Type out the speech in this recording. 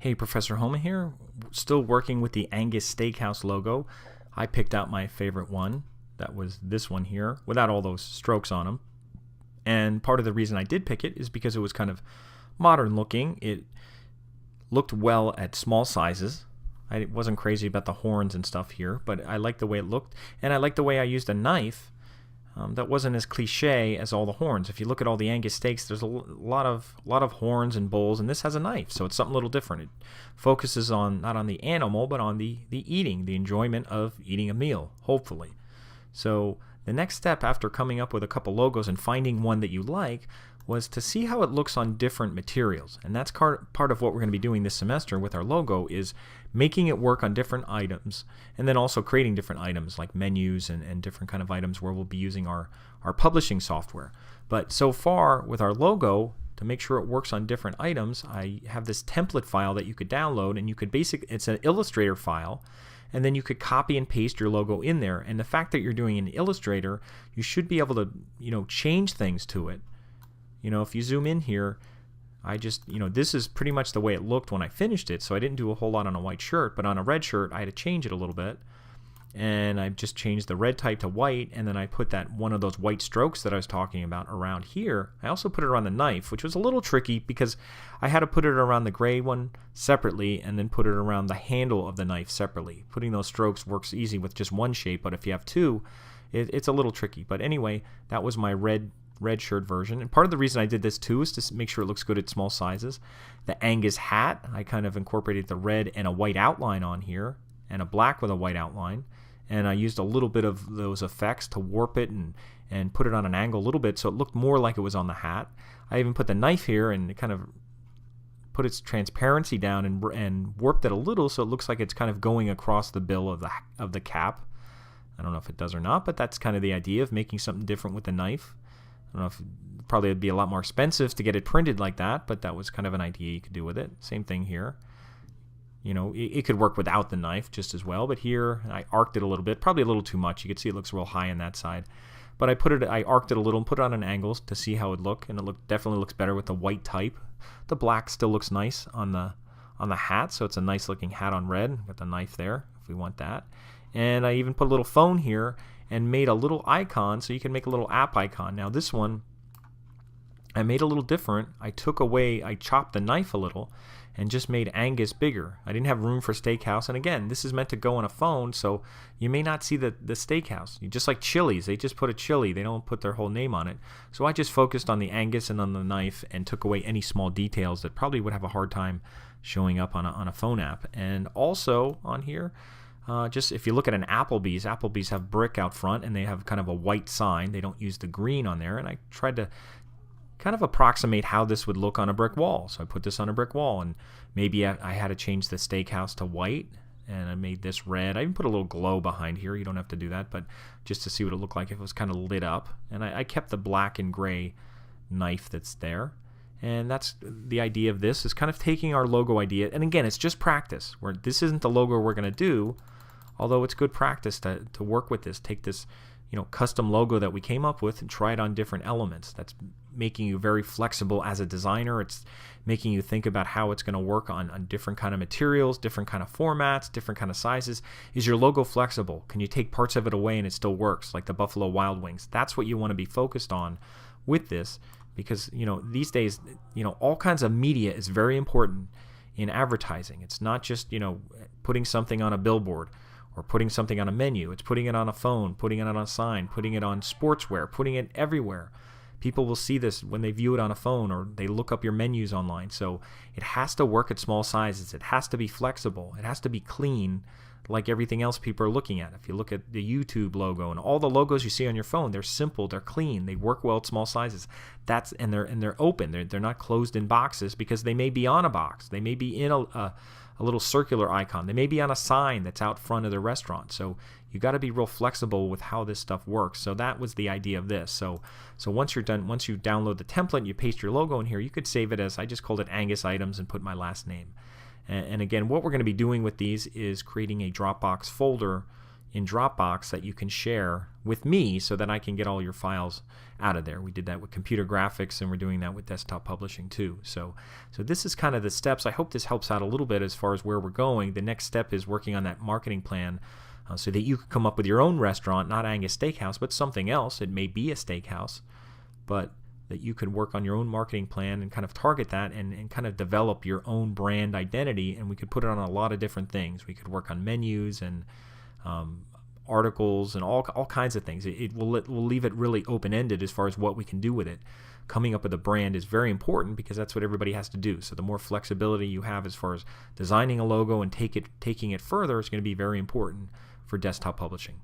Hey, Professor Homa here, still working with the Angus Steakhouse logo. I picked out my favorite one. That was this one here, without all those strokes on them. And part of the reason I did pick it is because it was kind of modern looking. It looked well at small sizes. I wasn't crazy about the horns and stuff here, but I liked the way it looked. And I liked the way I used a knife that wasn't as cliche as all the horns. If you look at all the Angus steaks, there's a lot of horns and bowls, and this has a knife, so it's something a little different. It focuses on not on the animal, but on the eating, the enjoyment of eating a meal, hopefully. So the next step after coming up with a couple logos and finding one that you like was to see how it looks on different materials. And that's part of what we're going to be doing this semester with our logo, is making it work on different items, and then also creating different items like menus and different kind of items where we'll be using our publishing software. But so far with our logo, to make sure it works on different items, I have this template file that you could download, and you could it's an Illustrator file, and then you could copy and paste your logo in there. And the fact that you're doing an Illustrator, you should be able to change things to it. If you zoom in here, I just, this is pretty much the way it looked when I finished it, so I didn't do a whole lot on a white shirt, but on a red shirt I had to change it a little bit. And I just changed the red type to white, and then I put that one of those white strokes that I was talking about around here. I also put it around the knife, which was a little tricky because I had to put it around the gray one separately and then put it around the handle of the knife separately. Putting those strokes works easy with just one shape, but if you have two, it's a little tricky. But anyway, that was my red shirt version, and part of the reason I did this too is to make sure it looks good at small sizes. The Angus hat, I kind of incorporated the red and a white outline on here, and a black with a white outline, and I used a little bit of those effects to warp it and put it on an angle a little bit so it looked more like it was on the hat. I even put the knife here and kind of put its transparency down and warped it a little so it looks like it's kind of going across the bill of the cap. I don't know if it does or not, but that's kind of the idea of making something different with the knife. I don't know if probably it'd be a lot more expensive to get it printed like that, but that was kind of an idea you could do with it. Same thing here. It could work without the knife just as well, but here I arced it a little bit, probably a little too much. You can see it looks real high on that side. But I arced it a little and put it on an angle to see how it looked, and it definitely looks better with the white type. The black still looks nice on the hat, so it's a nice looking hat on red. Got the knife there if we want that. And I even put a little phone here and made a little icon, so you can make a little app icon. Now this one I made a little different. I chopped the knife a little and just made Angus bigger. I didn't have room for steakhouse, and again, this is meant to go on a phone, so you may not see the steakhouse. Just like Chili's, they just put a chili, they don't put their whole name on it. So I just focused on the Angus and on the knife and took away any small details that probably would have a hard time showing up on a phone app. And also on here, just if you look at an Applebee's have brick out front, and they have kind of a white sign. They don't use the green on there, and I tried to kind of approximate how this would look on a brick wall. So I put this on a brick wall, and maybe I had to change the steakhouse to white, and I made this red. I even put a little glow behind here. You don't have to do that, but just to see what it looked like if it was kind of lit up. And I kept the black and gray knife that's there. And that's the idea of this, is kind of taking our logo idea, and again, it's just practice. This isn't the logo we're going to do, although it's good practice to work with this. Take this custom logo that we came up with and try it on different elements. That's making you very flexible as a designer. It's making you think about how it's going to work on different kind of materials, different kind of formats, different kind of sizes. Is your logo flexible? Can you take parts of it away and it still works, like the Buffalo Wild Wings? That's what you want to be focused on with this, because these days all kinds of media is very important in advertising. It's not just putting something on a billboard or putting something on a menu. It's putting it on a phone, putting it on a sign, putting it on sportswear, putting it everywhere. People will see this when they view it on a phone or they look up your menus online. So it has to work at small sizes. It has to be flexible. It has to be clean, like everything else people are looking at. If you look at the YouTube logo and all the logos you see on your phone, they're simple, they're clean, they work well at small sizes. And they're open. They're not closed in boxes, because they may be on a box. They may be in a little circular icon. They may be on a sign that's out front of the restaurant. So you got to be real flexible with how this stuff works. So that was the idea of this. So once you're done, once you download the template and you paste your logo in here, you could save it as, I just called it Angus Items and put my last name. And again, what we're going to be doing with these is creating a Dropbox folder in Dropbox that you can share with me so that I can get all your files out of there. We did that with computer graphics, and we're doing that with desktop publishing too. So this is kind of the steps. I hope this helps out a little bit as far as where we're going. The next step is working on that marketing plan so that you can come up with your own restaurant, not Angus Steakhouse, but something else. It may be a steakhouse, but that you could work on your own marketing plan and kind of target that and kind of develop your own brand identity, and we could put it on a lot of different things. We could work on menus and articles and all kinds of things. We'll leave it really open-ended as far as what we can do with it. Coming up with a brand is very important because that's what everybody has to do. So the more flexibility you have as far as designing a logo and taking it further is going to be very important for desktop publishing.